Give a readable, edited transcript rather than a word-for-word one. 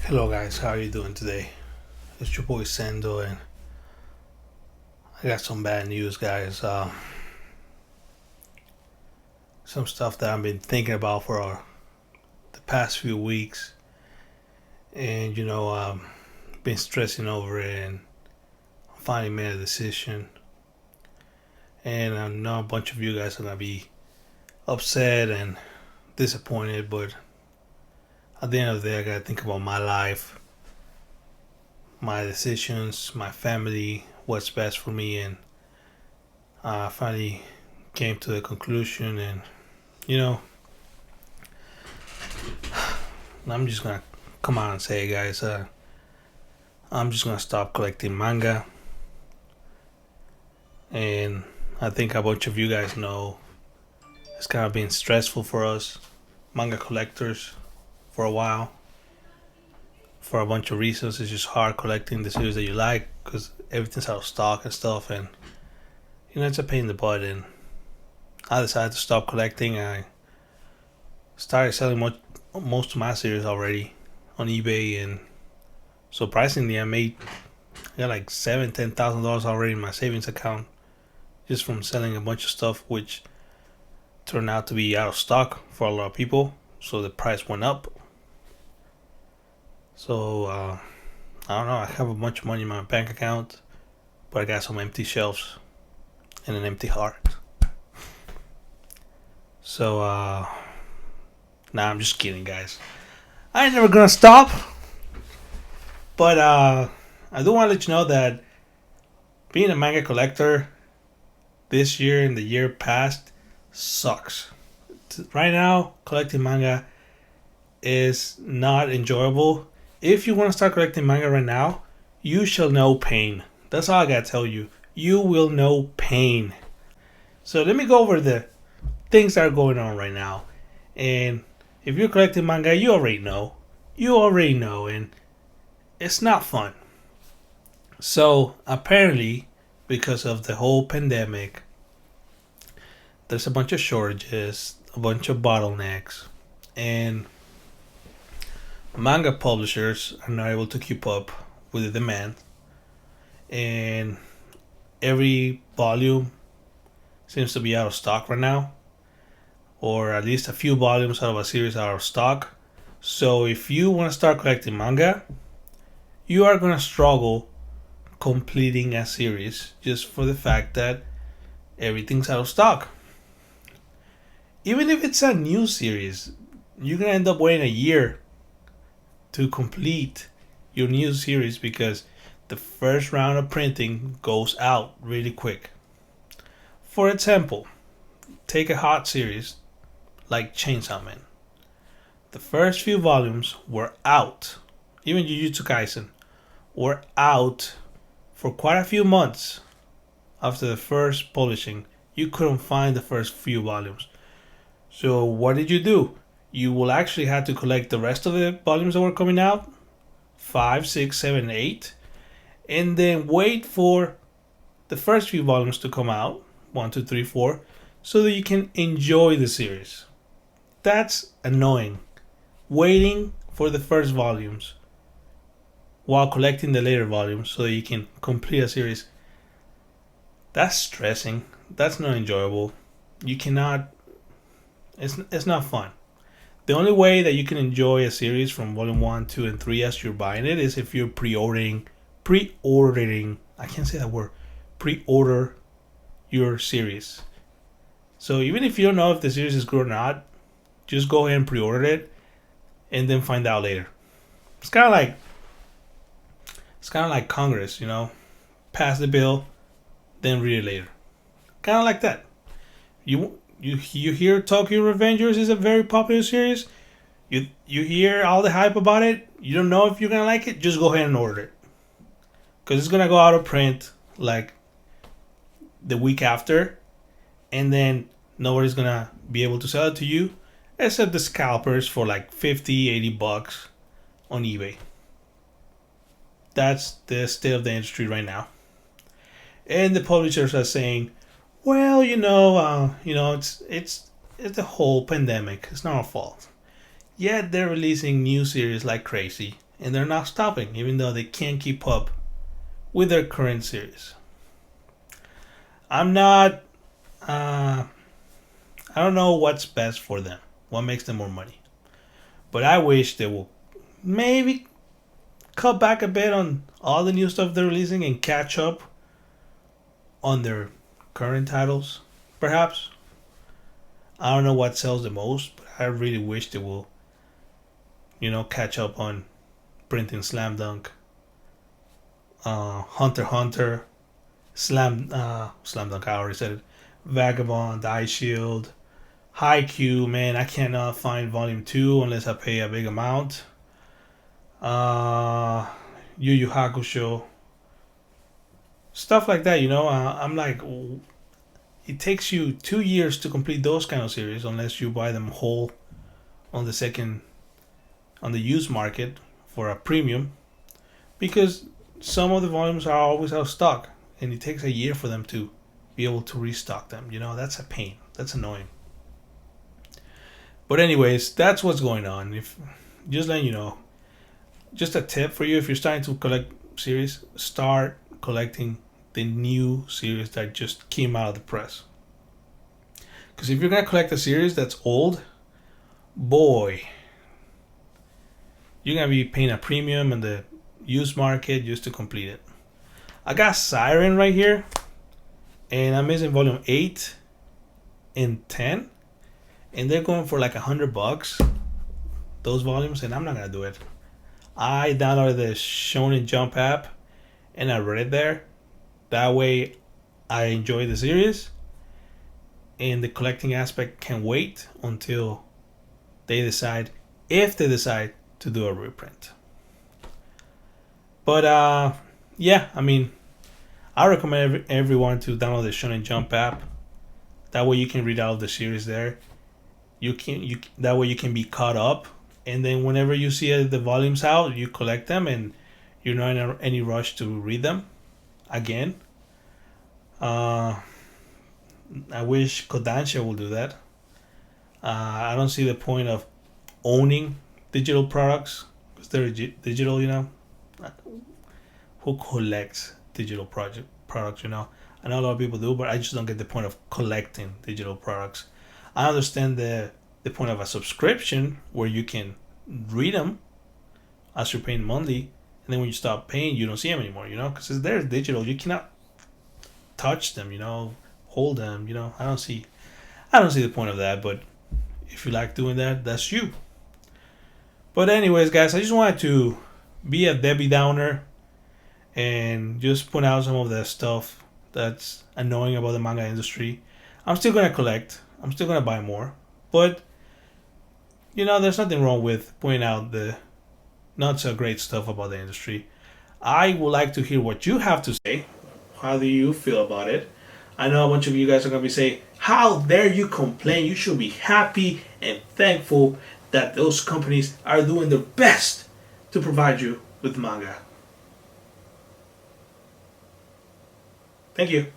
Hello guys, how are you doing today? It's your boy Sendo and I got some bad news guys. Some stuff that I've been thinking about for the past few weeks and been stressing over it and finally made a decision. And I know a bunch of you guys are gonna be upset and disappointed, but at the end of the day I gotta think about my life, my decisions, my family, what's best for me, and I finally came to the conclusion. And you know, I'm just gonna come out and say, guys, I'm just gonna stop collecting manga. And I think a bunch of you guys know it's kind of been stressful for us manga collectors for a while. For a bunch of reasons, it's just hard collecting the series that you like because everything's out of stock and stuff, and it's a pain in the butt. And I decided to stop collecting. I started selling most of my series already on eBay, and surprisingly, I got like $7,000-10,000 already in my savings account just from selling a bunch of stuff, which turned out to be out of stock for a lot of people. So the price went up. So I don't know. I have a bunch of money in my bank account, but I got some empty shelves and an empty heart. So nah, I'm just kidding, guys. I ain't never gonna stop. But I do want to let you know that being a manga collector this year and the year past sucks. Right now, collecting manga is not enjoyable. If you want to start collecting manga right now, you shall know pain. That's all I gotta tell you. You will know pain. So let me go over the things that are going on right now. And if you're collecting manga, you already know. And it's not fun. So apparently, because of the whole pandemic, there's a bunch of shortages, a bunch of bottlenecks, and manga publishers are not able to keep up with the demand. And every volume seems to be out of stock right now, or at least a few volumes out of a series are out of stock. So if you want to start collecting manga, you are going to struggle completing a series just for the fact that everything's out of stock. Even if it's a new series, you're going to end up waiting a year to complete your new series because the first round of printing goes out really quick. For example, take a hot series like Chainsaw Man. The first few volumes were out. Even Jujutsu Kaisen were out for quite a few months after the first publishing. You couldn't find the first few volumes. So what did you do? You will actually have to collect the rest of the volumes that were coming out, 5, 6, 7, 8, and then wait for the first few volumes to come out, 1, 2, 3, 4, so that you can enjoy the series. That's annoying. Waiting for the first volumes while collecting the later volumes so that you can complete a series. That's stressing. That's not enjoyable. You cannot. It's not fun. The only way that you can enjoy a series from volume 1, 2, and 3 as you're buying it is if you're pre-ordering, I can't say that word, pre-order your series. So even if you don't know if the series is good or not, just go ahead and pre-order it and then find out later. It's kind of like Congress, pass the bill, then read it later. Kind of like that. You hear Tokyo Revengers is a very popular series. You hear all the hype about it. You don't know if you're gonna like it. Just go ahead and order it, because it's gonna go out of print like the week after, and then nobody's gonna be able to sell it to you except the scalpers for like $50-$80 on eBay. That's the state of the industry right now. And the publishers are saying, well, it's the whole pandemic. It's not our fault. Yet they're releasing new series like crazy, and they're not stopping, even though they can't keep up with their current series. I'm not. Uh, I don't know what's best for them. What makes them more money? But I wish they will maybe cut back a bit on all the new stuff they're releasing and catch up on their current titles, perhaps. I don't know what sells the most, but I really wish they will, catch up on printing Slam Dunk, Hunter x Hunter, Slam Dunk. I already said it. Vagabond, Ice Shield, Haikyuu. Man, I cannot find Volume 2 unless I pay a big amount. Yu Yu Hakusho, stuff like that. I'm like, it takes you 2 years to complete those kind of series unless you buy them whole on the used market for a premium, because some of the volumes are always out of stock and it takes a year for them to be able to restock them. That's a pain. That's annoying. But anyways, that's what's going on. If just letting you know, just a tip for you: if you're starting to collect series, start collecting the new series that just came out of the press. Because if you're gonna collect a series that's old, boy, you're gonna be paying a premium in the used market just to complete it. I got Siren right here, and I'm missing volume 8 and 10, and they're going for like $100, those volumes, and I'm not gonna do it. I downloaded the Shonen Jump app and I read it there. That way I enjoy the series, and the collecting aspect can wait until they decide, if they decide to do a reprint. But yeah, I mean, I recommend everyone to download the Shonen Jump app. That way you can read all of the series there. That way you can be caught up, and then whenever you see the volumes out, you collect them, and you're not in any rush to read them again. I wish Kodansha will do that. I don't see the point of owning digital products because they're digital. Who collects digital products? I know a lot of people do, but I just don't get the point of collecting digital products. I understand the point of a subscription where you can read them as you're paying monthly, and then when you stop paying, you don't see them anymore. Because they're digital, you cannot touch them. Hold them. I don't see the point of that. But if you like doing that, that's you. But anyways, guys, I just wanted to be a Debbie Downer and just point out some of the stuff that's annoying about the manga industry. I'm still gonna collect. I'm still gonna buy more, but there's nothing wrong with pointing out the not so great stuff about the industry. I would like to hear what you have to say. How do you feel about it? I know a bunch of you guys are gonna be saying, "How dare you complain? You should be happy and thankful that those companies are doing their best to provide you with manga." Thank you.